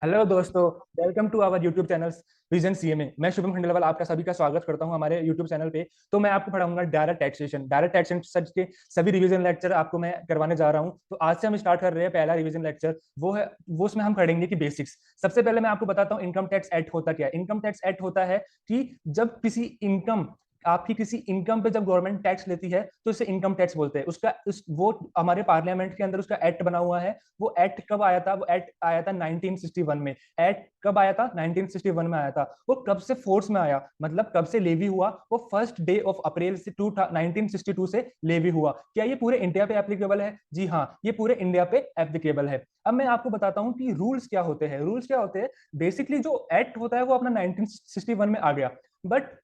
Hello दोस्तों। Welcome to our YouTube channel Vision CMA. मैं शुभम खंडेलवाल आपका सभी का स्वागत करता हूं हमारे यूट्यूब चैनल पे। तो मैं आपको पढ़ाऊंगा डायरेक्ट टैक्सेशन। डायरेक्ट टैक्सेशन के सभी रिवीजन लेक्चर आपको मैं करवाने जा रहा हूं। तो आज से हम स्टार्ट कर रहे हैं पहला रिवीजन लेक्चर। वो उसमें हम पढ़ेंगे कि बेसिक्स। सबसे पहले मैं आपको बताता हूँ इनकम टैक्स एक्ट होता क्या है। इनकम टैक्स एक्ट होता है कि जब किसी इनकम आपकी किसी इनकम पे जब गवर्नमेंट टैक्स लेती है तो इसे इनकम टैक्स बोलते हैं। वो हमारे पार्लियामेंट के अंदर उसका एक्ट बना हुआ है। वो एक्ट कब आया था? वो एक्ट आया था 1961 में। एक्ट कब आया था? 1961 में आया था। वो कब से फोर्स में आया, मतलब कब से लेवी हुआ? वो फर्स्ट डे ऑफ अप्रैल से 1962 से लेवी हुआ। क्या ये पूरे इंडिया पे एप्लीकेबल है? जी हाँ, ये पूरे इंडिया पे एप्लीकेबल है। अब मैं आपको बताता हूँ कि रूल्स क्या होते हैं। रूल्स क्या होते हैं? बेसिकली जो एक्ट होता है वो अपना 1961 में आ गया, बट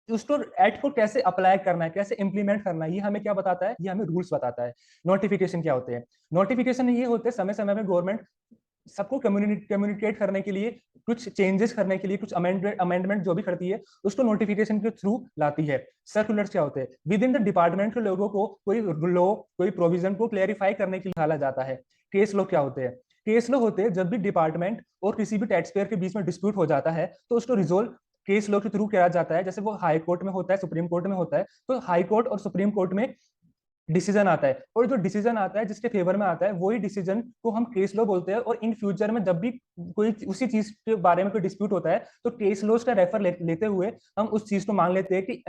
उसको एक्ट को कैसे अप्लाई करना है, कैसे इंप्लीमेंट करना है, ये हमें क्या बताता है? ये हमें रूल्स बताता है। नोटिफिकेशन क्या होते हैं? नोटिफिकेशन ये होते हैं समय समय में गवर्नमेंट सबको कम्युनिकेट करने के लिए, कुछ चेंजेस करने के लिए, कुछ अमेंडमेंट जो भी करती है उसको नोटिफिकेशन के थ्रू लाती है। सर्कुलर्स क्या होते हैं? विद इन द डिपार्टमेंट के लोगों को कोई लॉ, कोई प्रोविजन को क्लेरिफाई करने के लिए डाला जाता है। केस लॉ क्या होते हैं? केस लॉ होते हैं जब भी डिपार्टमेंट और किसी भी टैक्स पेयर के बीच में डिस्प्यूट हो जाता है तो उसको रिजोल्व केस लॉ के थ्रू किया जाता है। जैसे वो हाई कोर्ट में होता है, सुप्रीम कोर्ट में होता है, तो हाई कोर्ट और सुप्रीम कोर्ट में डिसीजन आता है, और जो डिसीजन आता है जिसके फेवर में आता है वही डिसीजन को हम केस लॉ बोलते हैं। और इन फ्यूचर में जब भी कोई उसी चीज के बारे में कोई डिस्प्यूट होता है तो केस लॉज का रेफर लेते हुए हम उस चीज को मान लेते हैं कि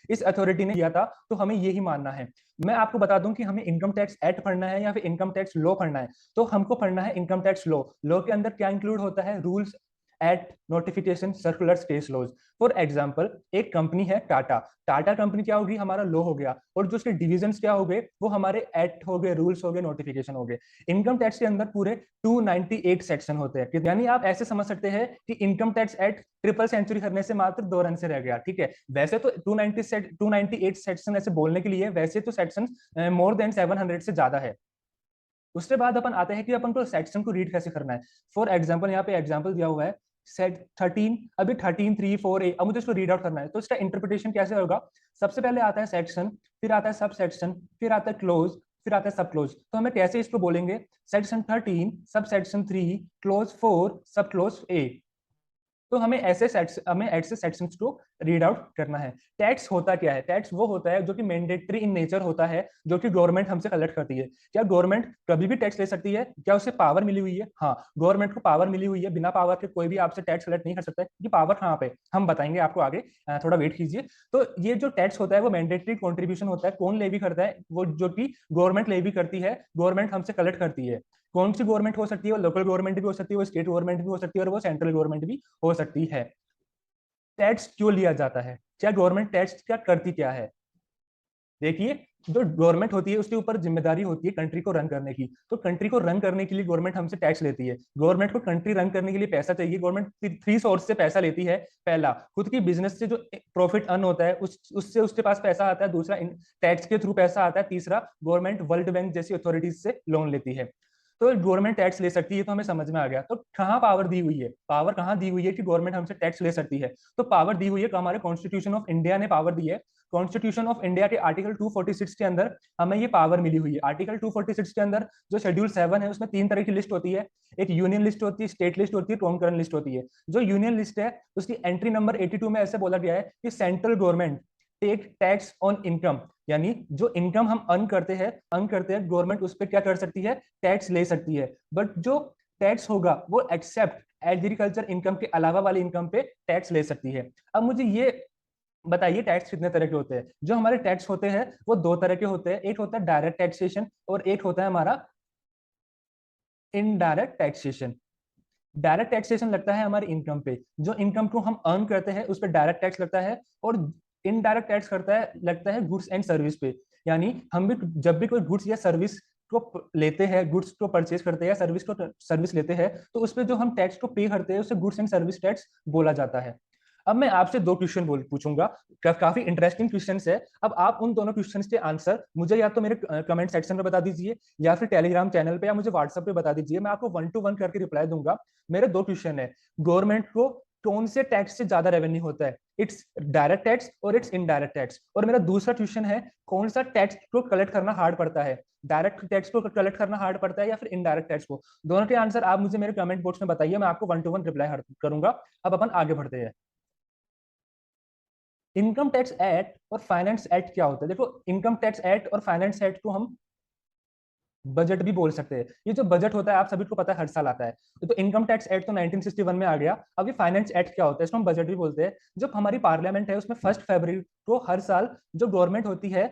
इस अथॉरिटी ने किया था तो हमें यही मानना है। मैं आपको बता दूं कि हमें इनकम टैक्स एक्ट पढ़ना है या फिर इनकम टैक्स लॉ पढ़ना है। तो हमको पढ़ना है इनकम टैक्स लॉ। लॉ के अंदर क्या इंक्लूड होता है? Rules, act, notification, circulars, case laws. For example, एक कंपनी है टाटा। टाटा कंपनी क्या होगी? हमारा लॉ हो गया, और जो उसके डिविजन्स क्या हो गए? वो हमारे एक्ट हो गए, रूल्स हो गए, नोटिफिकेशन हो गए। इनकम टैक्स के अंदर पूरे 298 सेक्शन होते हैं। यानी आप ऐसे समझ सकते हैं कि income tax act triple century करने से मात्र 2 रन से रह गया। ठीक है, वैसे तो 298 सेक्शन ऐसे बोलने के लिए, वैसे तो सेक्शन मोर देन 700 से ज्यादा है। उसके बाद अपन आते हैं कि अपन को सेक्शन को रीड कैसे करना है। फॉर एग्जाम्पल, यहाँ पे एग्जाम्पल दिया हुआ है सेट 13, अभी 13, 3, 4, 8। अब मुझे इसको रीड आउट करना है तो इसका इंटरप्रिटेशन कैसे होगा? सबसे पहले आता है सेक्शन, फिर आता है सब सेक्शन, फिर आता है क्लोज, फिर आता है सब क्लोज। तो हमें कैसे इसको बोलेंगे? सेक्शन 13, सब सेक्शन 3, क्लोज 4, सब क्लोज ए। तो हमें ऐसे सेक्शंस को रीड आउट करना है। टैक्स होता क्या है? टैक्स वो होता है जो कि मैंडेटरी इन नेचर होता है, जो कि गवर्नमेंट हमसे कलेक्ट करती है। क्या गवर्नमेंट कभी भी टैक्स ले सकती है? क्या उसे पावर मिली हुई है? हाँ, गवर्नमेंट को पावर मिली हुई है। बिना पावर के कोई भी आपसे टैक्स कलेक्ट नहीं कर सकता है। ये पावर कहाँ पे, हम बताएंगे आपको आगे। थोड़ा वेट कीजिए। तो ये जो टैक्स होता है वो मैंडेटरी कॉन्ट्रीब्यूशन होता है। कौन लेवी करता है? वो जो कि गवर्नमेंट लेवी करती है, गवर्नमेंट हमसे कलेक्ट करती है। कौन सी गवर्नमेंट हो सकती है? वो लोकल गवर्नमेंट भी हो सकती है, वो स्टेट गवर्नमेंट भी हो सकती है, और वो सेंट्रल गवर्नमेंट भी हो सकती है। टैक्स क्यों लिया जाता है? क्या गवर्नमेंट टैक्स क्या करती क्या है? देखिए, जो गवर्नमेंट होती है उसके ऊपर जिम्मेदारी होती है कंट्री को रन करने की। तो कंट्री को रन करने के लिए गवर्नमेंट हमसे टैक्स लेती है। गवर्नमेंट को कंट्री रन करने के लिए पैसा चाहिए। गवर्नमेंट 3 सोर्स से पैसा लेती है। पहला, खुद की बिजनेस से जो प्रॉफिट अर्न होता है उससे उसके पास पैसा आता है। दूसरा, टैक्स के थ्रू पैसा आता है। तीसरा, गवर्नमेंट वर्ल्ड बैंक जैसी अथॉरिटीज से लोन लेती है। तो गवर्नमेंट टैक्स ले सकती है, तो हमें समझ में आ गया। तो कहाँ पावर दी हुई है? पावर कहाँ दी हुई है कि गवर्नमेंट हमसे टैक्स ले सकती है? तो पावर दी हुई है, हमारे कॉन्स्टिट्यूशन ऑफ इंडिया ने पावर दी है। कॉन्स्टिट्यूशन ऑफ इंडिया के आर्टिकल 246 के अंदर हमें ये पावर मिली हुई है। आर्टिकल 246 के अंदर जो शेड्यूल 7 है उसमें 3 तरह की लिस्ट होती है। एक यूनियन लिस्ट होती है, स्टेट लिस्ट होती है, कॉन्करेंट लिस्ट होती है। जो यूनियन लिस्ट है उसकी एंट्री नंबर 82 में ऐसे बोला गया है कि central government take tax on income. यानी जो इनकम हम अर्न करते हैं गवर्नमेंट उस पर क्या कर सकती है? टैक्स ले सकती है। बट जो टैक्स होगा वो एक्सेप्ट एग्रीकल्चर इनकम के अलावा वाली इनकम पे टैक्स ले सकती है। अब मुझे ये बताइए, टैक्स कितने तरह के होते हैं? जो हमारे टैक्स होते हैं वो 2 तरह के होते हैं। एक होता है डायरेक्ट टैक्सेशन, और एक होता है हमारा इनडायरेक्ट टैक्सेशन। डायरेक्ट टैक्सेशन लगता है हमारी इनकम पे। जो इनकम को हम अर्न करते हैं उस पर डायरेक्ट टैक्स लगता है। और इनडायरेक्ट टैक्स लगता है गुड्स एंड सर्विस पे। यानी हम भी जब भी कोई गुड्स या सर्विस को लेते हैं, गुड्स को परचेज करते हैं या सर्विस लेते हैं, तो उस पर जो हम टैक्स को पे करते हैं उसे गुड्स एंड सर्विस टैक्स बोला जाता है। अब मैं आपसे 2 क्वेश्चन पूछूंगा। काफी इंटरेस्टिंग क्वेश्चन है। अब आप उन दोनों क्वेश्चन के आंसर मुझे या तो मेरे कमेंट सेक्शन में बता दीजिए, या फिर टेलीग्राम चैनल पे, या मुझे व्हाट्सएप पे बता दीजिए। मैं आपको 1 to 1 करके रिप्लाई दूंगा। मेरे 2 क्वेश्चन है। गवर्नमेंट को कौन से टैक्स से ज्यादा रेवेन्यू होता है? इट्स डायरेक्ट टैक्स और इट्स इनडायरेक्ट टैक्स। और मेरा दूसरा क्वेश्चन है, कौन सा टैक्स को कलेक्ट करना हार्ड पड़ता है? डायरेक्ट टैक्स को कलेक्ट करना हार्ड पड़ता है या फिर इनडायरेक्ट टैक्स को? दोनों के आंसर आप मुझे मेरे कमेंट बॉक्स में बताइए, मैं आपको 1 to 1 रिप्लाई करूंगा। अब अपन आगे बढ़ते हैं। इनकम टैक्स एक्ट और फाइनेंस एक्ट क्या होता है? देखो, इनकम टैक्स एक्ट और फाइनेंस एक्ट को हम बजट भी बोल सकते हैं। ये जो बजट होता है आप सभी को पता है हर साल आता है। तो इनकम टैक्स एक्ट तो 1961 में आ गया। अब ये फाइनेंस एक्ट क्या होता है? इसको हम बजट भी बोलते हैं। जब हमारी पार्लियामेंट है उसमें 1 फरवरी को हर साल जो गवर्नमेंट होती है,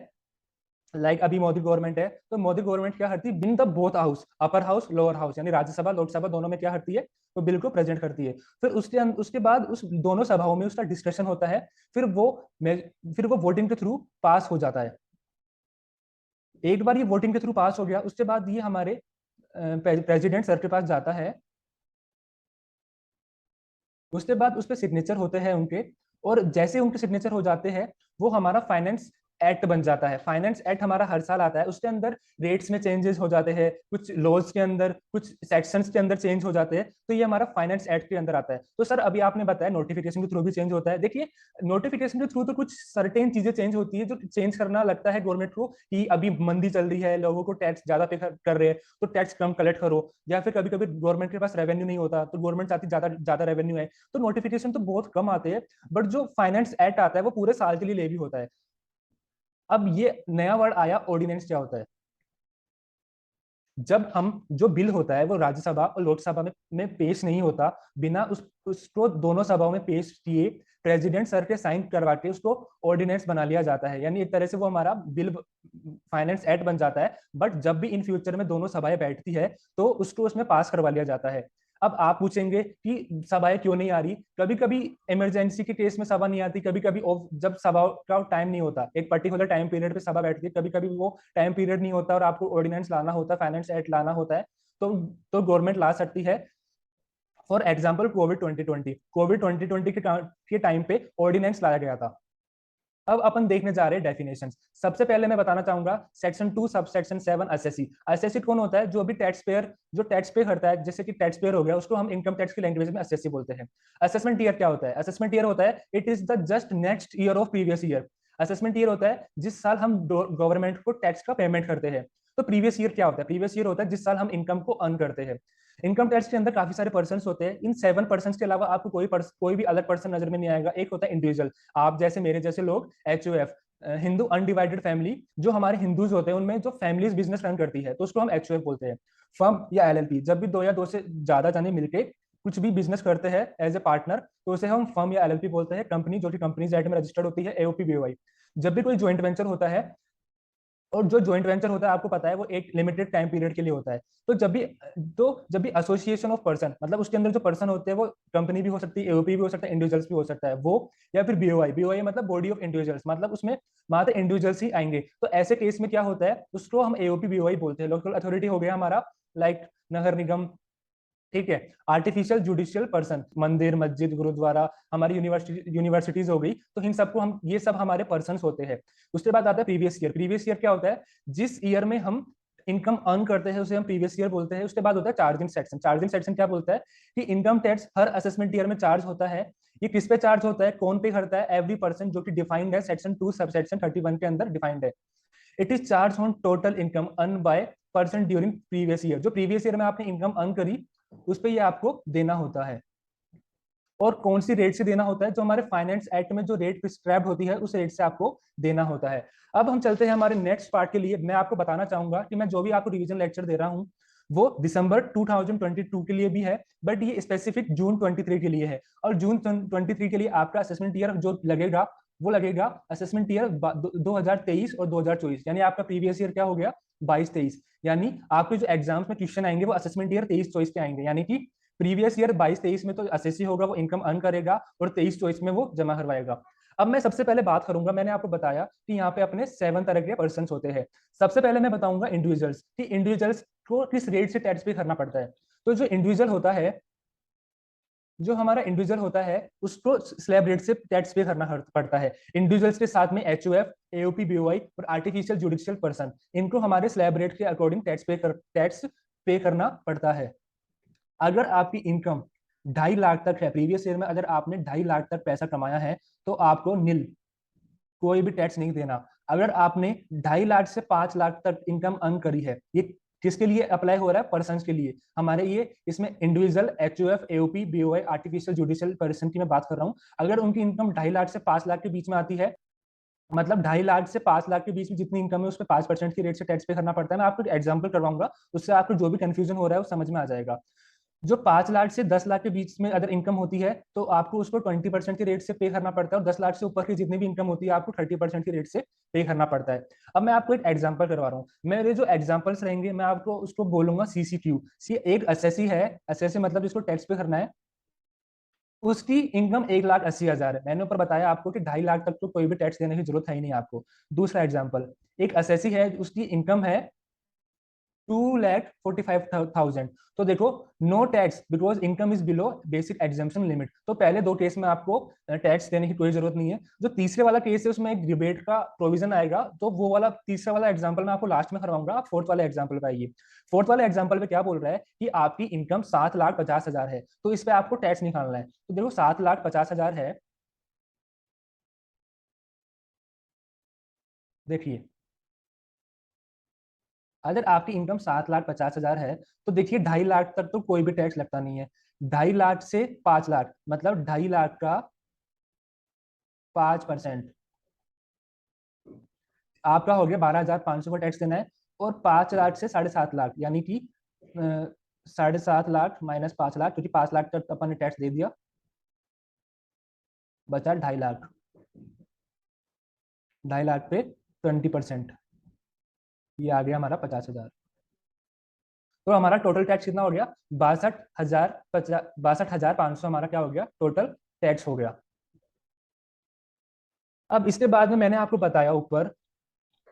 अभी मोदी गवर्नमेंट है, तो मोदी गवर्नमेंट क्या करती है, been the both house, upper house lower house, यानी राज्यसभा लोकसभा दोनों में क्या करती है, वो बिल को प्रेजेंट करती है। फिर उसके बाद उस दोनों सभाओं में उसका डिस्कशन होता है। फिर वो वोटिंग के थ्रू पास हो जाता है। एक बार ये वोटिंग के थ्रू पास हो गया, उसके बाद ये हमारे प्रेसिडेंट सर के पास जाता है। उसके बाद उस पर सिग्नेचर होते हैं उनके, और जैसे उनके सिग्नेचर हो जाते हैं, वो हमारा फाइनेंस एक्ट बन जाता है। फाइनेंस एक्ट हमारा हर साल आता है। उसके अंदर रेट्स में चेंजेस हो जाते हैं, कुछ लॉज के अंदर, कुछ सेक्शंस के अंदर चेंज हो जाते हैं, तो ये हमारा फाइनेंस एक्ट के अंदर आता है। तो सर अभी आपने बताया नोटिफिकेशन के थ्रू भी चेंज होता है। देखिए, नोटिफिकेशन के थ्रू तो कुछ सर्टेन चीजें चेंज होती है, जो चेंज करना लगता है गवर्नमेंट को कि अभी मंदी चल रही है, लोगों को टैक्स ज्यादा पे कर रहे हैं, तो टैक्स कम कलेक्ट करो। या फिर कभी कभी गवर्नमेंट के पास रेवेन्यू नहीं होता, तो गवर्नमेंट चाहती ज्यादा ज्यादा रेवेन्यू है, तो नोटिफिकेशन तो बहुत कम आते हैं। बट जो फाइनेंस एक्ट आता है वो पूरे साल के लिए लेवी होता है। अब ये नया वर्ड आया, ऑर्डिनेंस क्या होता है? जब हम जो बिल होता है वो राज्यसभा और लोकसभा में पेश नहीं होता, बिना उसको दोनों सभाओं में पेश किए प्रेसिडेंट सर के साइन करवा के उसको ऑर्डिनेंस बना लिया जाता है। यानी एक तरह से वो हमारा बिल फाइनेंस एक्ट बन जाता है। बट जब भी इन फ्यूचर में दोनों सभाएं बैठती है तो उसको उसमें पास करवा लिया जाता है। अब आप पूछेंगे कि सभाएं क्यों नहीं आ रही? कभी कभी इमरजेंसी के केस में सभा नहीं आती, कभी कभी जब सभा का टाइम नहीं होता, एक पर्टिकुलर टाइम पीरियड पे सभा बैठती है, कभी कभी वो टाइम पीरियड नहीं होता और आपको ऑर्डिनेंस लाना होता है, फाइनेंस एक्ट लाना होता है, तो गवर्नमेंट ला सकती है। फॉर एग्जाम्पल कोविड 2020 के टाइम पे ऑर्डिनेंस लाया गया था। अब अपन देखने जा रहे हैं डेफिनेशंस। सबसे पहले मैं बताना चाहूंगा section 2 sub section 7 assessee. Assessee कौन होता है? जो भी टैक्स पेयर जो टैक्स पे करता है, जैसे कि टैक्स पेयर हो गया, उसको हम इनकम टैक्स की लैंग्वेज में असेसी बोलते हैं। असेसमेंट ईयर क्या होता है? असेसमेंट ईयर होता है it is the just next year of previous year. Assessment year होता है जिस साल हम गवर्नमेंट को टैक्स का पेमेंट करते हैं। तो प्रीवियस ईयर क्या होता है? प्रीवियस ईयर होता है जिस साल हम इनकम को अर्न करते हैं। इनकम टैक्स के अंदर काफी सारे पर्सन होते हैं। इन 7 पर्सन के अलावा आपको कोई भी अलग पर्सन नजर में नहीं आएगा। एक होता है इंडिविजुअल, आप जैसे मेरे जैसे लोग, HUF, हिंदू अनडिवाइडेड फैमिली, जो हमारे हिंदूज होते हैं उनमें जो फैमिलीज बिजनेस रन करती है, तो उसको हम HUF बोलते हैं। फर्म या LLP, जब भी दो या दो से ज्यादा जने मिलके कुछ भी बिजनेस करते हैं एज ए पार्टनर, तो उसे हम फर्म या LLP बोलते हैं। कंपनी जो कि कंपनीज एक्ट में रजिस्टर्ड होती है, AOP BOI। जब भी कोई ज्वाइंट वेंचर होता है, और जो ज्वाइंट वेंचर होता है आपको पता है वो एक लिमिटेड टाइम पीरियड के लिए होता है। तो जब भी एसोसिएशन ऑफ पर्सन, मतलब उसके अंदर जो पर्सन होते हैं वो कंपनी भी हो सकती है, AOP भी हो सकता है, इंडिविजुअल्स भी हो सकता है वो, या फिर BOI मतलब बॉडी ऑफ इंडिविजुअल्स, मतलब उसमें मात्र इंडिविजुअल्स ही आएंगे। तो ऐसे केस में क्या होता है, उसको हम AOP BOI बोलते हैं। लोकल अथॉरिटी हो गया हमारा, नगर निगम, ठीक है। आर्टिफिशियल जुडिशियल पर्सन, मंदिर, मस्जिद, गुरुद्वारा, हमारी यूनिवर्सिटीज हो गई, तो इन सबको हम, ये सब हमारे पर्सन होते हैं। उसके बाद आता है प्रीवियस ईयर। प्रीवियस ईयर क्या होता है? जिस ईयर में हम इनकम अर्न करते हैं उसे हम प्रीवियस ईयर बोलते हैं। उसके बाद होता है चार्जिंग सेक्शन। चार्जिंग सेक्शन क्या बोलता है कि इनकम टैक्स हर असेसमेंट ईयर में चार्ज होता है। ये किस पे चार्ज होता है, कौन पे करता है? एवरी पर्सन, जो कि डिफाइंड है सेक्शन 2 सब सेक्शन 31 के अंदर डिफाइंड है। It is charge on total income earn by person during previous year. जो प्रीवियस ईयर में आपने इनकम अर्न करी, उस पर ये आपको देना होता है। और कौन सी रेट से देना होता है? जो हमारे फाइनेंस एक्ट में जो रेट प्रिस्क्राइब होती है उस रेट से आपको देना होता है। अब हम चलते हैं हमारे नेक्स्ट पार्ट के लिए। मैं आपको बताना चाहूंगा कि मैं जो भी आपको रिवीजन लेक्चर दे रहा हूँ वो दिसंबर 2022 के लिए भी है, बट ये स्पेसिफिक जून 23 के लिए है। और जून 23 के लिए आपका असेसमेंट ईयर जो लगेगा, वो लगेगा असेसमेंट ईयर 2023 और 2024। यानी आपका प्रीवियस ईयर क्या हो गया, 22-23। यानी आपके जो एग्जाम्स में क्वेश्चन आएंगे वो असेसमेंट ईयर 23-24 के आएंगे। यानी कि प्रीवियस ईयर 22-23 में तो असेसी होगा, वो इनकम अर्न करेगा, और 23-24 में वो जमा करवाएगा। अब मैं सबसे पहले बात करूंगा, मैंने आपको बताया कि यहाँ पे अपने 7 तरह के पर्सन होते हैं। सबसे पहले मैं बताऊंगा इंडिविजुअल्स, कि इंडिविजुअल्स को किस रेट से टैक्स पे करना पड़ता है। तो जो इंडिविजुअल होता है, जो हमारा इंडिविजुअल होता है, उसको स्लैब रेट से टैक्स पे करना पड़ता है। इंडिविजुअल्स के साथ में HUF, AOP BOI और आर्टिफिशियल जुडिशियल पर्सन, इनको हमारे स्लैब रेट के अकॉर्डिंग टैक्स पे करना पड़ता है। अगर आपकी इनकम 2.5 लाख तक है, प्रीवियस ईयर में अगर आपने 2.5 लाख तक पैसा कमाया है, तो आपको निल, कोई भी टैक्स नहीं देना। अगर आपने 2.5 लाख से 5 लाख तक इनकम अर्न करी है, ये किसके लिए अप्लाई हो रहा है? पर्सन के लिए। हमारे ये इसमें individual, HUF, AOP, BOI, artificial judicial person की मैं बात कर रहा हूँ। अगर उनकी इनकम 2.5 लाख से 5 लाख के बीच में आती है, मतलब 2.5 लाख से 5 लाख के बीच में जितनी इनकम है उस पर 5% की रेट से टैक्स पे करना पड़ता है। मैं आपको एग्जांपल करवाऊंगा, उससे आपको जो भी कंफ्यूजन हो रहा है वो समझ में आ जाएगा। जो 5 लाख से 10 लाख के बीच में अगर इनकम होती है तो आपको उसको 20% की रेट से पे करना पड़ता है, और 10 लाख से ऊपर की जितनी भी इनकम होती है आपको 30% की रेट से पे करना पड़ता है। अब मैं आपको एक एग्जांपल करवा रहा हूँ। मेरे जो एग्जांपल्स रहेंगे मैं आपको उसको बोलूंगा सीसीक्यू। सी एक असेसी है, असेसी मतलब जिसको टैक्स पे करना है, उसकी इनकम 1,80,000 है। मैंने ऊपर बताया आपको कि 2.5 लाख तक तो कोई भी टैक्स देने की जरूरत है ही नहीं आपको। दूसरा एग्जांपल, एक असेसी है, उसकी इनकम है 2,45,000। तो देखो, no tax because income is below basic exemption limit. तो पहले दो केस में आपको टैक्स देने की कोई जरूरत नहीं है। जो तीसरे वाला केस है उसमें एक रिबेट का प्रोविजन आएगा, तो वो वाला तीसरा वाला एग्जांपल मैं आपको लास्ट में करवाऊंगा। आप फोर्थ वाले एग्जांपल पे आइए। फोर्थ वाले एग्जांपल पे क्या बोल रहा है कि आपकी इनकम 7,50,000 है, तो इस पे आपको टैक्स निकालना है। तो देखो 7,50,000 है, देखिए अगर आपकी इनकम 7,50,000 है तो देखिए 2.5 लाख तक तो कोई भी टैक्स लगता नहीं है। 2.5 लाख से 5 लाख मतलब 2.5 लाख का 5% आपका हो गया 12,500 का टैक्स देना है। और 5 लाख से 7.5 लाख यानी कि 7.5 लाख माइनस 5 लाख, क्योंकि 5 लाख तक अपन ने टैक्स दे दिया, बचा 2.5 लाख। 2.5 लाख पे 20%, ये आ गया हमारा 50,000। तो हमारा टोटल टैक्स कितना हो गया? 62,500 हमारा क्या हो गया? टोटल टैक्स हो गया। अब इसके बाद में मैंने आपको बताया ऊपर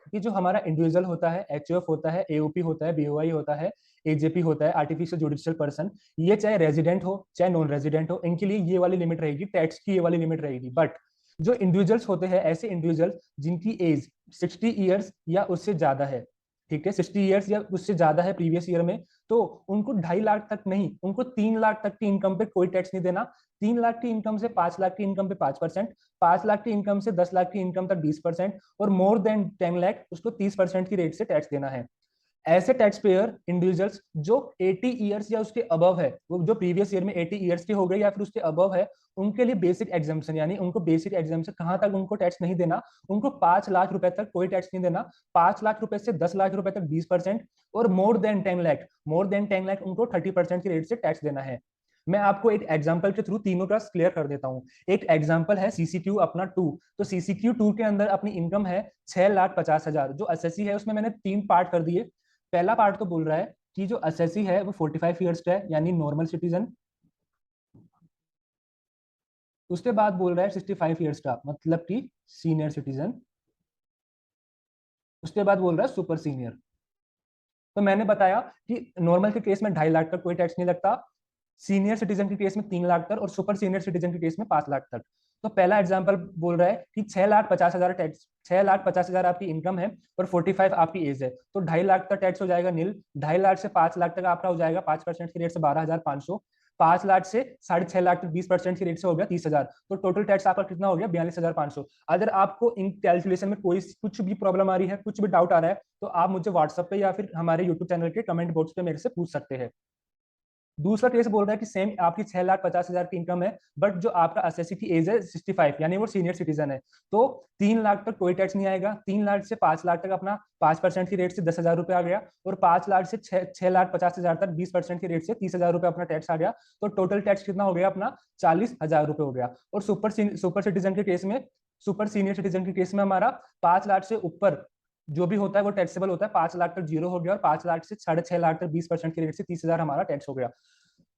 कि जो हमारा इंडिविजुअल होता है, एचयूएफ होता है, एओपी होता है, बीओआई होता है, एजेपी होता है, आर्टिफिशियल जुडिशियल पर्सन, ये चाहे रेजिडेंट हो चाहे नॉन रेजिडेंट हो, इनके लिए ये वाली लिमिट रहेगी, टैक्स की ये वाली लिमिट रहेगी। बट जो इंडिविजुअल्स होते हैं, ऐसे इंडिविजुअल जिनकी एज 60 ईयर्स या उससे ज्यादा है, ठीक है, 60 ईयर्स या उससे ज्यादा है प्रीवियस ईयर में, तो उनको 2.5 लाख तक नहीं, उनको 3 लाख तक की इनकम पे कोई टैक्स नहीं देना। 3 लाख की इनकम से 5 लाख की इनकम पे 5%, 5 लाख की इनकम से 10 लाख की इनकम तक 20%, और मोर देन 10 लाख उसको 30% की रेट से टैक्स देना है। ऐसे टैक्स पेयर इंडिविजुअल्स जो 80 ईयर्स या उसके अबव है, वो जो प्रीवियस ईयर में 80 ईयर्स के हो गए या फिर उसके अबव है, उनके लिए बेसिक एग्जाम्पशन, यानी उनको बेसिक एग्जाम्पशन कहां तक उनको टैक्स नहीं देना, उनको 5 लाख रुपए तक कोई टैक्स नहीं देना। 5 लाख रुपए से 10 लाख रुपए तक 20%, और मोर देन 10 लाख उनको 30% की रेट से टैक्स देना है। मैं आपको एक एग्जांपल के थ्रू तीनों का क्लियर कर देता हूं। एक एग्जांपल है सीसीक्यू अपना 2। तो सीसीक्यू 2 के अंदर अपनी इनकम है 6,50,000। जो एसएससी है उसमें मैंने 3 पार्ट कर दिए। पहला पार्ट तो बोल रहा है कि जो एसएससी है वो 45 ईयर्स का है, यानी नॉर्मल सिटीजन। उसके बाद बोल रहा है 65 ईयर्स का, मतलब कि सीनियर सिटीजन। उसके बाद बोल रहा है सुपर सीनियर। तो मैंने बताया कि नॉर्मल के केस में 2.5 लाख तक कोई टैक्स नहीं लगता, सीनियर सिटीजन के केस में 3 लाख तक, और सुपर सीनियर सिटीजन के केस में 5 लाख तक। तो पहला एग्जांपल बोल रहा है कि 6,50,000 टैक्स, 6,50,000 आपकी इनकम है और 45 आपकी एज है, तो 2.5 लाख तक टैक्स हो जाएगा नील। 2.5 लाख से 5 लाख तक आपका हो जाएगा 5% की रेट से 12,500। 5 लाख से 6.5 लाख तक 20% की रेट से हो गया 30,000। तो टोटल टैक्स आपका कितना हो गया? 42,500। अगर आपको इन कैलकुलेशन में कोई कुछ भी प्रॉब्लम आ रही है, कुछ भी डाउट आ रहा है, तो आप मुझे व्हाट्सएप पे या फिर हमारे यूट्यूब चैनल के कमेंट बॉक्स पे मेरे से पूछ सकते हैं। दूसरा केस बोल रहा है कि सेम आपकी 6,50,000 की इनकम है, बट जो आपका एसएससी की एज है 65, यानी वो सीनियर सिटीजन है, तो 3 लाख तक कोई टैक्स नहीं आएगा। 3 लाख से 5 लाख तक अपना 5% की रेट से 10,000 रुपए आ गया, और 5 लाख से 6,50,000 तक 20% की रेट से 30,000 रुपए अपना टैक्स आ गया। तो टोटल टैक्स कितना हो गया अपना? 40,000 रुपए हो गया। और सुपर सिटीजन के केस में, सुपर सीनियर सिटीजन के केस में हमारा 5 लाख से ऊपर जो भी होता है वो टैक्सेबल होता है। 5 लाख तक जीरो हो गया, और 5 लाख से 6.5 लाख तक 20% की रेट से 30,000 हमारा टैक्स हो गया।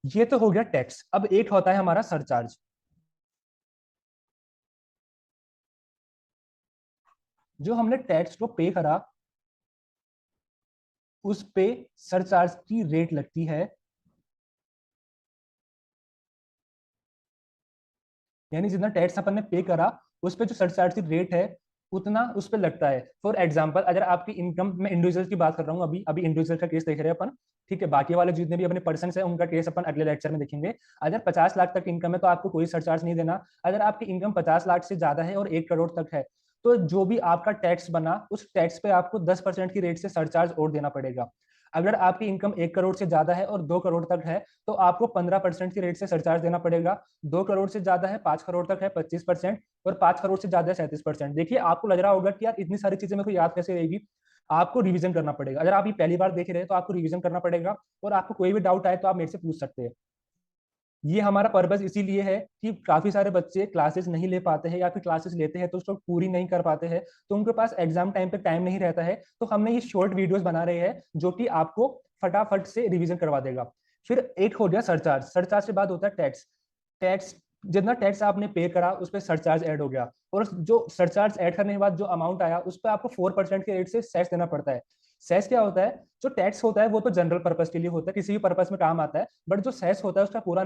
ये तो हो गया टैक्स। अब एक होता है हमारा सरचार्ज। जो हमने टैक्स को पे करा उस पे सरचार्ज की रेट लगती है, यानी जितना टैक्स अपन ने पे करा उस पे जो सरचार्ज की रेट है उतना उस पे लगता है। फॉर एग्जांपल, अगर आपकी इनकम, मैं इंडिविजुअल की बात कर रहा हूँ, अभी अभी इंडिविजुअल का केस देख रहे हैं अपन, ठीक है, बाकी वाले जितने भी अपने पर्सन है उनका केस अपन अगले लेक्चर में देखेंगे। अगर 50 लाख तक इनकम है तो आपको कोई सरचार्ज नहीं देना। अगर आपकी इनकम 50 लाख से ज्यादा है और 1 करोड़ तक है तो जो भी आपका टैक्स बना उस टैक्स पे आपको 10% की रेट से सरचार्ज और देना पड़ेगा। अगर आपकी इनकम 1 करोड़ से ज्यादा है और 2 करोड़ तक है तो आपको 15% की रेट से सरचार्ज देना पड़ेगा। 2 करोड़ से ज्यादा है, 5 करोड़ तक है, 25%, और 5 करोड़ से ज्यादा है 37%। देखिए आपको लग रहा होगा कि यार इतनी सारी चीजें मेरे को याद कैसे रहेगी। आपको रिवीजन करना पड़ेगा। अगर आप ये पहली बार देख रहे हैं तो आपको रिवीजन करना पड़ेगा, और आपको कोई भी डाउट आए तो आप मेरे से पूछ सकते हैं। ये हमारा पर्पस इसीलिए है कि काफी सारे बच्चे क्लासेस नहीं ले पाते हैं, या फिर क्लासेस लेते हैं तो उसको पूरी नहीं कर पाते हैं, तो उनके पास एग्जाम टाइम पे टाइम नहीं रहता है। तो हमने ये शॉर्ट वीडियोस बना रहे हैं जो कि आपको फटाफट से रिवीजन करवा देगा। फिर एक हो गया सरचार्ज। सरचार्ज के बाद होता है टैक्स। टैक्स, जितना टैक्स आपने पे करा उस पर सरचार्ज ऐड हो गया, और जो सरचार्ज ऐड करने के बाद जो अमाउंट आया उस पर आपको 4% के रेट से सेस देना पड़ता है। सेस क्या होता है? जो टैक्स होता है वो तो जनरल पर्पस के लिए होता है, किसी भी पर्पस में काम आता है, बट जो सेस होता है उसका पूरा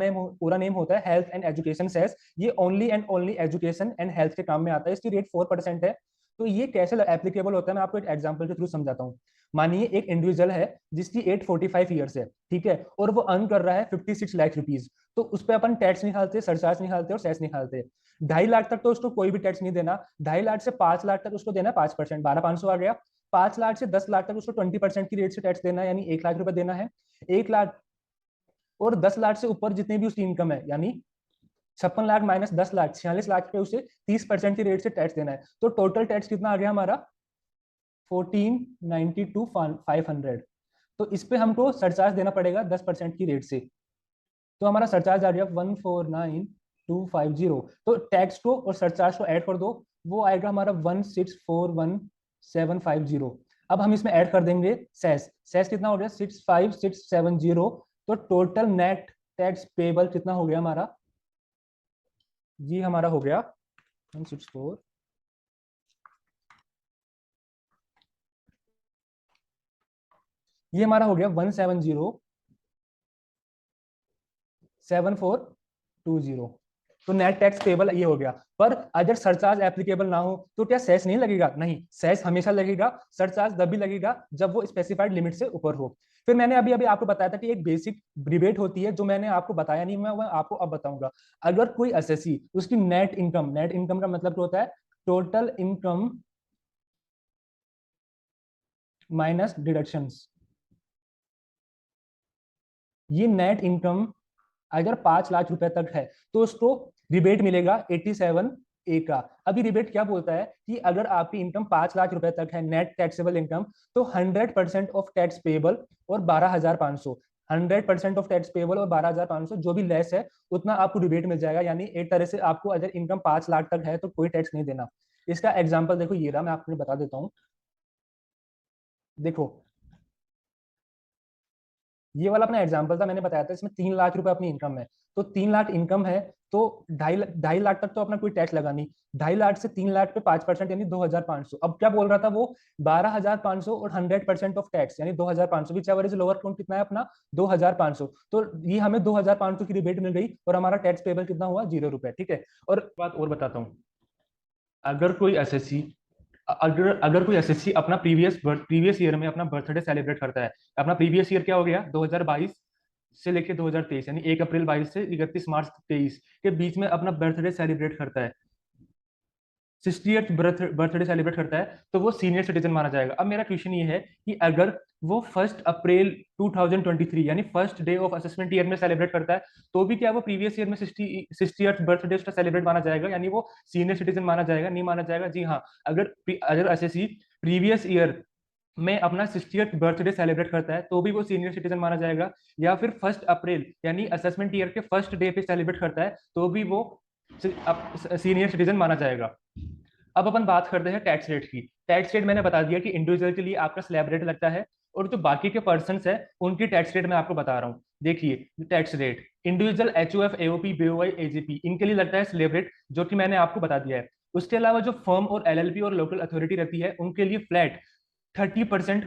नेम होता है हेल्थ एंड एजुकेशन सेस। ये only and only education and health के काम में आता है। इसकी रेट 4% है। तो ये कैसे एप्लीकेबल होता है मैं आपको एक एग्जांपल के थ्रू समझाता हूँ। मानिए एक इंडिविजुअल है जिसकी एज 45 ईयर्स है, ठीक है, और वो अर्न कर रहा है 56 लाख रुपीज। तो उस पर अपन टैक्स निकालते, सरचार्ज निकालते और सेस निकालते। 2.5 लाख तक तो उसको कोई भी टैक्स नहीं देना। 2.5 लाख से 5 लाख तक उसको देना 5%, 12,500 आ गया। 5 लाख से 10 लाख तक उसको 20% की रेट से टैक्स देना है, यानी 1 लाख रुपए देना है। 1 लाख और 10 लाख से ऊपर जितनी भी उसकी इनकम है, यानी 56 लाख माइनस 10 लाख, 46 लाख पे उसे 30% की रेट से टैक्स देना है। तो टोटल टैक्स कितना आ गया हमारा? 1492,500। तो इस पे हमको सरचार्ज देना पड़ेगा 10% की रेट से। तो हमारा सरचार्ज आ गया 149250। तो टैक्स को और सरचार्ज को ऐड कर दो, वो आएगा हमारा 1641750। अब हम इसमें ऐड कर देंगे सेस। सेस कितना हो गया? 65670। तो टोटल नेट टैक्स पेबल कितना हो गया हमारा? ये हमारा हो गया 164, ये हमारा हो गया 1707420। तो नेट टैक्स पेबल ये हो गया। पर अगर सरचार्ज एप्लीकेबल ना हो तो क्या सेस नहीं लगेगा? नहीं, सेस हमेशा लगेगा। सरचार्ज तभी लगेगा जब वो स्पेसिफाइड लिमिट से ऊपर हो। फिर मैंने अभी अभी आपको बताया था कि एक बेसिक रिबेट होती है जो मैंने आपको बताया नहीं, मैं आपको अब बताऊंगा। अगर कोई एसएससी उसकी नेट इनकम का मतलब क्या होता है? Total income minus deductions. ये नेट इनकम अगर 5 लाख रुपए तक है तो उसको रिबेट मिलेगा 87A का। अभी रिबेट क्या बोलता है कि अगर आपकी इनकम 5 लाख रुपए तक है, नेट टैक्सेबल इनकम, तो 100% ऑफ टैक्स पेबल और 12,500, 100% ऑफ टैक्स पेबल और 12,500 जो भी लेस है उतना आपको रिबेट मिल जाएगा। यानी एक तरह से आपको अगर इनकम 5 लाख तक है तो कोई टैक्स नहीं देना। इसका एग्जाम्पल देखो, ये रहा, मैं आपको बता देता हूँ। देखो, ये वाला अपना एग्जाम्पल था, मैंने बताया था इसमें 3 लाख रुपए अपनी इनकम है। तो 3 लाख इनकम है तो ढाई ढाई लाख तक तो अपना कोई टैक्स लगा नहीं। 2.5 लाख से 3 लाख पे 5% यानी 2,500। अब क्या बोल रहा था वो? 12,500 और 100% ऑफ टैक्स यानी 2,500, which ever is lower count कितना है अपना? 2,500। तो ये हमें 2,500 की रिबेट मिल गई और हमारा टैक्स पेबल कितना हुआ? 0 रुपए, ठीक है। और बात और बताता हूँ। अगर कोई एसएससी अगर अगर कोई एसएससी अपना प्रीवियस ईयर में अपना बर्थडे सेलिब्रेट करता है। अपना प्रीवियस ईयर क्या हो गया? 2022 से लेके 2023, यानी 1 अप्रैल 22 से 31 मार्च 23 के बीच में अपना बर्थडे सेलिब्रेट करता है, 60th बर्थडे सेलिब्रेट करता है, तो वो सीनियर सिटीजन माना जाएगा। अब मेरा क्वेश्चन ये है कि अगर वो 1 अप्रैल 2023 यानी first day of assessment year में सेलिब्रेट करता है, तो भी क्या वो प्रीवियस ईयर में 60th बर्थडे उसका सेलिब्रेट माना जाएगा, यानी वो सीनियर सिटीजन माना जाएगा? नहीं माना जाएगा। जी हाँ, अगर अगर एसएससी प्रीवियस ईयर में अपना 60th बर्थडे सेलिब्रेट करता है तो भी वो सीनियर सिटीजन माना जाएगा। या फिर 1 अप्रैल यानी असेसमेंट ईयर के फर्स्ट डे पे सेलिब्रेट करता है तो भी वो सीनियर सिटीजन माना जाएगा। अब अपन बात करते हैं टैक्स रेट की। टैक्स रेट मैंने बता दिया कि इंडिविजुअल के लिए आपका स्लैब रेट लगता है, और जो बाकी के पर्सन है उनकी टैक्स रेट मैं आपको बता रहा हूँ। देखिए tax rate, individual HUF AOP BOI AJP इनके लिए लगता है स्लैब रेट, जो कि मैंने आपको बता दिया है। उसके अलावा जो फर्म और एलएलपी और लोकल अथॉरिटी रहती है उनके लिए फ्लैट 30%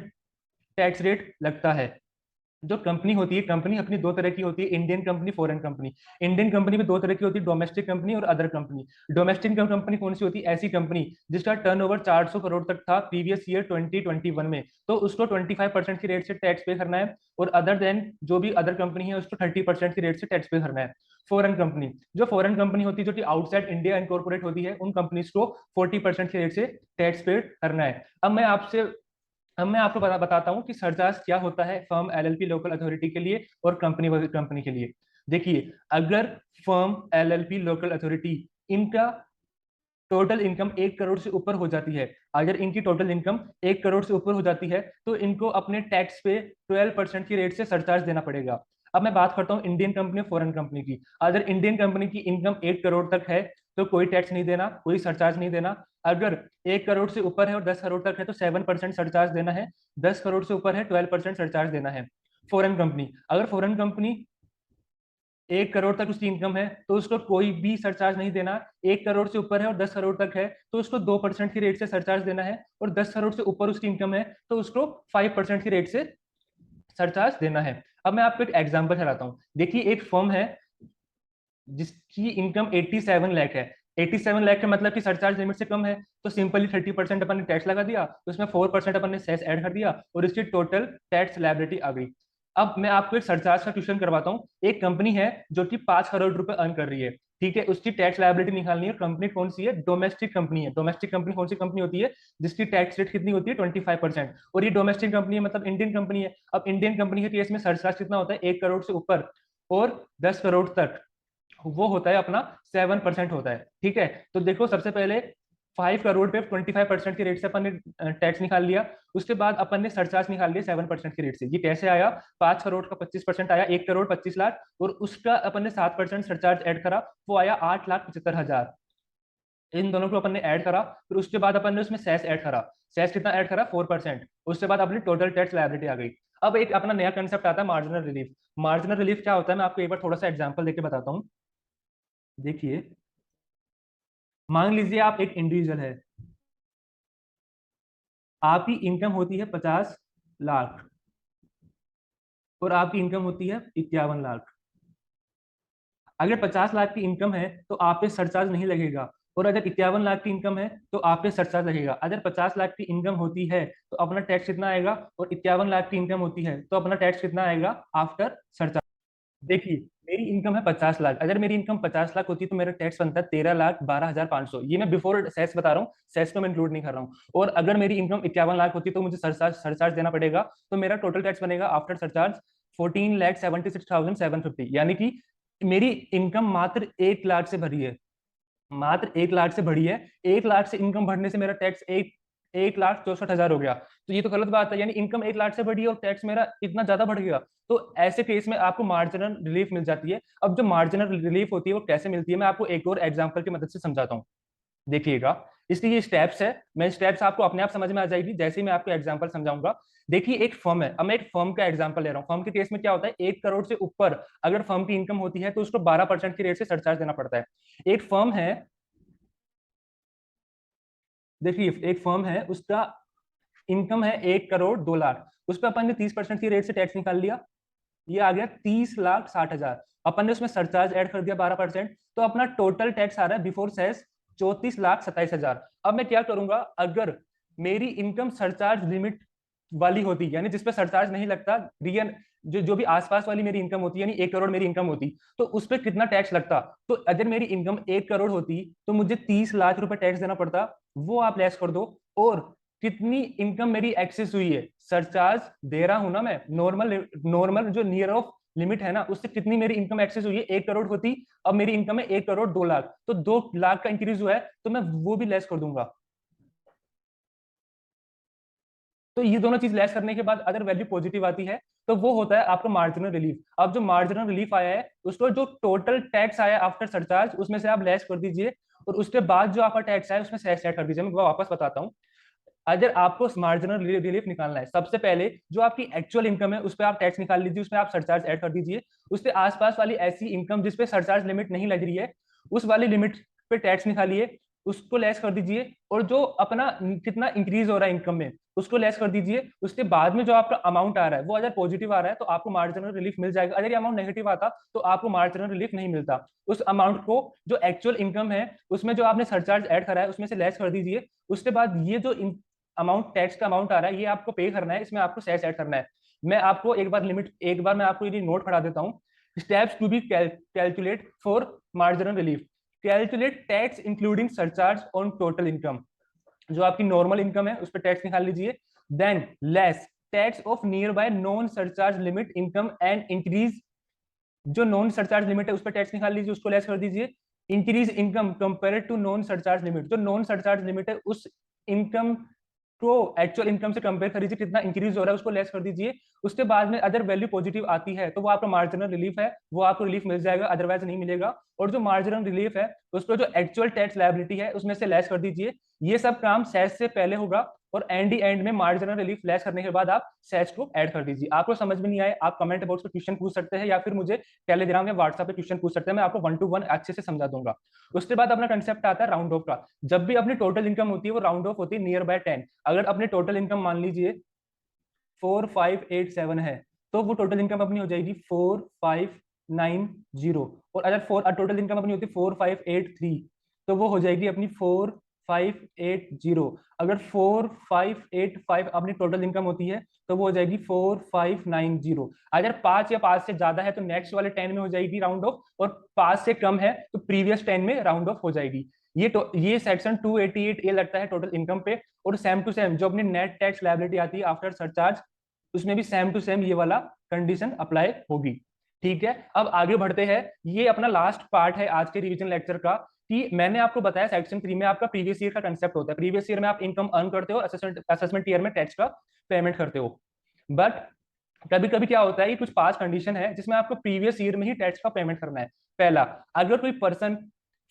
टैक्स रेट लगता है। जो कंपनी होती है, कंपनी अपनी दो तरह की होती है, Indian company, foreign company. Indian company में दो तरह की होती है, डोमेस्टिक कंपनी और अदर कंपनी। डोमेस्टिक कंपनी कौन सी होती है? ऐसी कंपनी जिसका टर्नओवर 400 करोड़ तक था प्रीवियस ईयर 2021 में, तो उसको 25% की रेट से टैक्स पे करना है। और अदर देन जो भी अदर कंपनी है उसको 30% की रेट से टैक्स पे करना है। फॉरेन कंपनी, जो फॉरेन कंपनी होती है जो कि आउटसाइड इंडिया इनकॉर्पोरेट होती है, उन कंपनीज को 40% की रेट से टैक्स पे करना है। अब मैं आपको बताता हूँ कि सरचार्ज क्या होता है फर्म, एलएलपी, लोकल अथॉरिटी के लिए और कंपनी कंपनी के लिए। देखिए, अगर फर्म, एलएलपी, लोकल अथॉरिटी, इनका टोटल इनकम 1 करोड़ से ऊपर हो जाती है, अगर इनकी टोटल इनकम 1 करोड़ से ऊपर हो जाती है, तो इनको अपने टैक्स पे 12% की रेट से सरचार्ज देना पड़ेगा। अब मैं बात करता हूँ इंडियन कंपनी और फॉरेन कंपनी की। अगर इंडियन कंपनी की इनकम 1 करोड़ तक है तो कोई टैक्स नहीं देना, कोई सरचार्ज नहीं देना। अगर 1 करोड़ से ऊपर है और 10 करोड़ तक है तो 7% सरचार्ज देना है। 10 करोड़ से ऊपर है 12% सरचार्ज देना है। फॉरेन कंपनी, अगर फॉरेन कंपनी 1 करोड़ तक उसकी इनकम है तो उसको कोई भी सरचार्ज नहीं देना। 1 करोड़ से ऊपर है और 10 करोड़ तक है तो उसको 2% की रेट से सरचार्ज देना है। और 10 करोड़ से ऊपर उसकी इनकम है तो उसको 5% की रेट से सरचार्ज देना है। अब मैं आपको एक एग्जांपल चलाता हूँ। देखिए, एक फर्म है जिसकी इनकम 87 लाख है। 87 लाख का मतलब कि सरचार्ज लिमिट से कम है, तो सिंपली 30% अपन ने टैक्स लगा दिया, तो उसमें 4% अपन ने सेस ऐड कर दिया और इसकी टोटल टैक्स लायबिलिटी आ गई। अब मैं आपको एक सरचार्ज का क्वेश्चन करवाता हूँ। एक कंपनी है जो कि 5 करोड़ रुपए अर्न कर रही है, ठीक है, उसकी टैक्स लायबिलिटी निकालनी है। कंपनी कौन सी है? डोमेस्टिक कंपनी है। डोमेस्टिक कंपनी कौन सी कंपनी होती है? जिसकी टैक्स रेट कितनी होती है? 25%। और ये डोमेस्टिक कंपनी है मतलब इंडियन कंपनी है। अब इंडियन कंपनी के केस में सरचार्ज कितना होता है? 1 करोड़ से ऊपर और 10 करोड़ तक वो होता है अपना 7% होता है, ठीक है। तो देखो, सबसे पहले 5 करोड़ पे 25% की रेट से अपन ने टैक्स निकाल लिया। उसके बाद अपन ने सरचार्ज निकाल लिया 7% की रेट से। ये कैसे आया? 5 करोड़ का 25% आया 1 करोड़ 25 लाख, और उसका अपन ने 7% सरचार्ज ऐड करा, वो आया 8,75,000। इन दोनों को अपन ने ऐड करा, फिर उसके बाद अपन ने उसमें सेस ऐड करा। सेस कितना ऐड करा? 4%। उसके बाद अपनी टोटल टैक्स लायबिलिटी आ गई। अब एक अपना नया कंसेप्ट आता है, मार्जिनल रिलीफ। मार्जिनल रिलीफ क्या होता है? मैं आपको एक बार थोड़ा सा एग्जांपल देके बताता हूँ। देखिए, मान लीजिए आप एक इंडिविजुअल है, आपकी इनकम होती है 50 लाख और आपकी इनकम होती है 51 लाख। अगर 50 लाख की इनकम है तो आप पे सरचार्ज नहीं लगेगा, और अगर 51 लाख की इनकम है तो आप पे सरचार्ज लगेगा। अगर 50 लाख की इनकम होती है तो अपना टैक्स कितना आएगा, और 51 लाख की इनकम होती है तो अपना टैक्स कितना आएगा आफ्टर सरचार्ज। देखिए, मेरी इनकम है 50 लाख। अगर मेरी इनकम 50 लाख होती है तो मेरा टैक्स बनता है 13,12,500। ये मैं बिफोर सेस बता रहा हूँ, सेस को मैं इंक्लूड नहीं कर रहा हूँ। और अगर मेरी इनकम 51 लाख होती है तो मुझे सरचार्ज सरचार्ज देना पड़ेगा, तो मेरा टोटल टैक्स बनेगा आफ्टर सरचार्ज 14,76,750। यानी कि मेरी इनकम मात्र 1 लाख से भरी है, मात्र 1 लाख से बढ़ी है। 1 लाख से इनकम बढ़ने से मेरा टैक्स 1,64,000 हो गया। तो ये तो गलत बात है, यानी इनकम 1 लाख से बढ़ी है और टैक्स मेरा इतना ज्यादा बढ़ गया। तो ऐसे केस में आपको मार्जिनल रिलीफ मिल जाती है। अब जो मार्जिनल रिलीफ होती है वो कैसे मिलती है, मैं आपको एक और एग्जांपल की मदद से समझाता हूँ। देखिएगा, इसके ये स्टेप्स है, मैं स्टेप्स आपको अपने आप समझ में आ जाएगी जैसे ही मैं आपको एग्जांपल समझाऊंगा। देखिए, एक फर्म है, अब मैं एक फर्म का एग्जांपल ले रहा हूँ। फर्म के केस में क्या होता है? 1 करोड़ से ऊपर अगर फर्म की इनकम होती है तो उसको 12% की रेट से सरचार्ज देना पड़ता है। एक फर्म है, देखिए एक फर्म है, उसका इनकम है 1 करोड़ 2 लाख, उस पर अपन ने 30% की रेट से टैक्स निकाल लिया। ये आ गया 30,60,000। अपन ने उसमें सरचार्ज ऐड कर दिया 12%, तो अपना टोटल टैक्स आ रहा है बिफोर सेस 34,27,000। अब मैं क्या करूंगा? अगर मेरी इनकम सरचार्ज लिमिट वाली होती, यानी जिसपे सरचार्ज नहीं लगता, रियल जो जो भी आसपास वाली मेरी इनकम होती, यानी 1 करोड़ मेरी इनकम होती, तो उस पर कितना टैक्स लगता? तो अगर मेरी इनकम 1 करोड़ होती तो मुझे 30 लाख रुपए टैक्स देना पड़ता, वो आप लेस कर दो। और कितनी इनकम मेरी एक्सेस हुई है, सरचार्ज दे रहा हूं ना मैं, नॉर्मल नॉर्मल जो नियर ऑफ लिमिट है ना, उससे कितनी मेरी इनकम एक्सेस हुई है? 1 करोड़ होती, अब मेरी इनकम है 1 करोड़ 2 लाख, तो 2 लाख का इंक्रीज हुआ है, तो मैं वो भी लेस कर दूंगा। तो ये दोनों चीज लेस करने के बाद अगर वैल्यू पॉजिटिव आती है तो वो होता है आपका मार्जिनल रिलीफ। अब जो मार्जिनल रिलीफ आया है उसको जो टोटल टैक्स आया आफ्टर सरचार्ज उसमें से आप लेस कर दीजिए, और उसके बाद जो आपका टैक्स आया उसमें से ऐड कर दीजिए। मैं वापस बताता हूँ। अगर आपको मार्जिनल रिलीफ निकालना है, सबसे पहले जो आपकी एक्चुअल इनकम है उस पर आप टैक्स निकाल लीजिए, उसमें आप सरचार्ज ऐड कर दीजिए। उसके आसपास वाली ऐसी इनकम जिसपे सरचार्ज लिमिट नहीं लग रही है, उस वाली लिमिट पे टैक्स निकालिए। उसको लेस कर दीजिए, और जो अपना कितना इंक्रीज हो रहा है इनकम में उसको लेस कर दीजिए। उसके बाद में जो आपका अमाउंट आ रहा है वो अगर पॉजिटिव आ रहा है तो आपको मार्जिनल रिलीफ मिल जाएगा। अगर ये अमाउंट नेगेटिव आता तो आपको मार्जिनल रिलीफ नहीं मिलता। उस अमाउंट को जो एक्चुअल इनकम है उसमें जो आपने सरचार्ज ऐड करा है उसमें से लेस कर दीजिए। उसके बाद ये जो अमाउंट टैक्स का अमाउंट आ रहा है ये आपको पे करना है, इसमें आपको सेस ऐड करना है। मैं आपको एक बार मैं आपको ये नोट पढ़ा देता हूँ। Steps to be calculate for marginal relief. Calculate tax including surcharge on total income. जो आपकी नॉर्मल इनकम है उस पर टैक्स निकाल लीजिए। Than less tax of near by non surcharge limit income and increase. जो नॉन सरचार्ज लिमिट है उस पर टैक्स निकाल लीजिए, उसको लेस कर दीजिए। Increase income compare to non surcharge limit. जो नॉन सरचार्ज लिमिट है उस इनकम को एक्चुअल इनकम से कंपेयर कर दीजिए, कितना इंक्रीज हो रहा है उसको लेस कर दीजिए। उसके बाद में अगर वैल्यू पॉजिटिव आती है तो वो आपका मार्जिनल रिलीफ है, वो आपको रिलीफ मिल जाएगा, अदरवाइज नहीं मिलेगा। और जो मार्जिनल रिलीफ है उसको जो एक्चुअल टैक्स लायबिलिटी है उसमें से लेस कर दीजिए। ये सब काम सेस से पहले होगा, और एंड में मार्जिनल रिलीफ लेस करने के बाद आप सेस को ऐड कर दीजिए। आपको समझ में नहीं आए आप कमेंट बॉक्स में क्वेश्चन पूछ सकते हैं, या फिर मुझे टेलीग्राम या व्हाट्सएप पे क्वेश्चन पूछ सकते हैं, मैं आपको 1 to 1 अच्छे से समझा दूंगा। उसके बाद अपना कंसेप्ट आता है राउंड ऑफ का। जब भी अपनी टोटल इनकम होती है वो राउंड ऑफ होती है नियर बाय 10। अगर अपनी टोटल इनकम मान लीजिए 4587 है तो वो टोटल इनकम अपनी हो जाएगी 4590। और अगर टोटल इनकम अपनी होती है 4583 तो वो हो जाएगी अपनी 4580। अगर 4585 अपनी टोटल इनकम होती है तो वो हो जाएगी 4590। अगर 5 या 5 से ज्यादा है तो नेक्स्ट वाले 10 में हो जाएगी राउंड ऑफ, और 5 से कम है तो प्रीवियस 10 में राउंड ऑफ हो जाएगी। ये सेक्शन 288 ए लगता है टोटल इनकम पे। और सेम टू सेम जो अपनी नेट टैक्स लायबिलिटी आती है आफ्टर सरचार्ज उसमें भी सेम टू सेम ये वाला कंडीशन अप्लाई होगी। ठीक है, अब आगे बढ़ते हैं। ये अपना लास्ट पार्ट है आज के रिवीजन लेक्चर का, कि मैंने आपको बताया सेक्शन 3 में आपका प्रीवियस ईयर का कंसेप्ट होता है। प्रीवियस ईयर में आप इनकम अर्न करते हो, असेसमेंट ईयर में टैक्स का पेमेंट करते हो। बट कभी कभी क्या होता है कि कुछ पास कंडीशन है जिसमें आपको प्रीवियस ईयर में ही टैक्स का पेमेंट करना है। पहला, अगर कोई पर्सन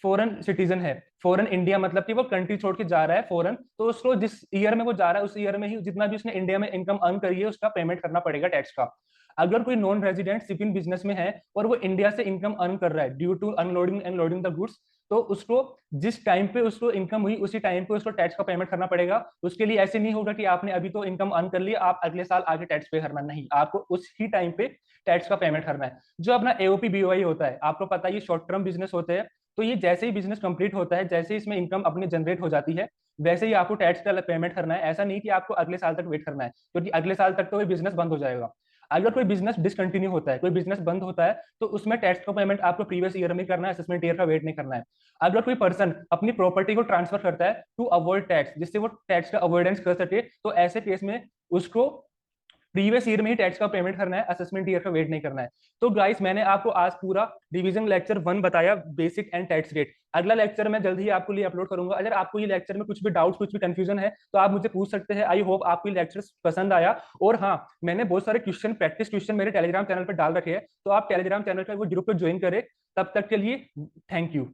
फॉरेन सिटीजन है, फॉरेन इंडिया मतलब कि वो कंट्री छोड़ के जा रहा है फॉरेन, तो उसको जिस ईयर में वो जा रहा है उस ईयर में ही जितना भी उसने इंडिया में इनकम अर्न करी है उसका पेमेंट करना पड़ेगा टैक्स का। अगर कोई नॉन रेजिडेंट शिपिंग बिजनेस में है और वो इंडिया से इनकम अर्न कर रहा है due to unloading and loading the goods, तो उसको जिस टाइम पे उसको इनकम हुई उसी टाइम पे उसको टैक्स का पेमेंट करना पड़ेगा। उसके लिए ऐसे नहीं होगा कि आपने अभी तो इनकम अर्न कर लिया आप अगले साल आगे टैक्स पे करना, नहीं, आपको उसी टाइम पे टैक्स का पेमेंट करना है। जो अपना एओपी बीओआई होता है आपको पता है ये शॉर्ट टर्म बिजनेस होते हैं, तो ये जैसे ही बिजनेस कंप्लीट होता है, जैसे ही इसमें इनकम अपनी जनरेट हो जाती है, वैसे ही आपको टैक्स का पेमेंट करना है। ऐसा नहीं कि आपको अगले साल तक वेट करना है, क्योंकि अगले साल तक तो ये बिजनेस बंद हो जाएगा। अगर कोई बिजनेस डिसकंटिन्यू होता है, कोई बिजनेस बंद होता है, तो उसमें टैक्स का पेमेंट आपको प्रीवियस ईयर में करना है, असेसमेंट ईयर का वेट नहीं करना है। अगर कोई पर्सन अपनी प्रॉपर्टी को ट्रांसफर करता है टू अवॉइड टैक्स, जिससे वो टैक्स का अवॉइडेंस कर सके, तो ऐसे केस में उसको प्रीवियस ईयर में ही टैक्स का पेमेंट करना है, असेसमेंट ईयर का वेट नहीं करना है। तो गाइस मैंने आपको आज पूरा रिवीजन लेक्चर 1 बताया, बेसिक एंड टैक्स रेट। अगला लेक्चर मैं जल्द ही आपको लिए अपलोड करूंगा। अगर आपको ये लेक्चर में कुछ भी डाउट कुछ भी कंफ्यूजन है तो आप मुझे पूछ सकते हैं। आई होप आपको ये लेक्चर पसंद आया। और हाँ, मैंने बहुत सारे क्वेश्चन प्रैक्टिस क्वेश्चन मेरे टेलीग्राम चैनल पर डाल रखे हैं, तो आप टेलीग्राम चैनल का वो ग्रुप पर ज्वाइन करें। तब तक के लिए थैंक यू।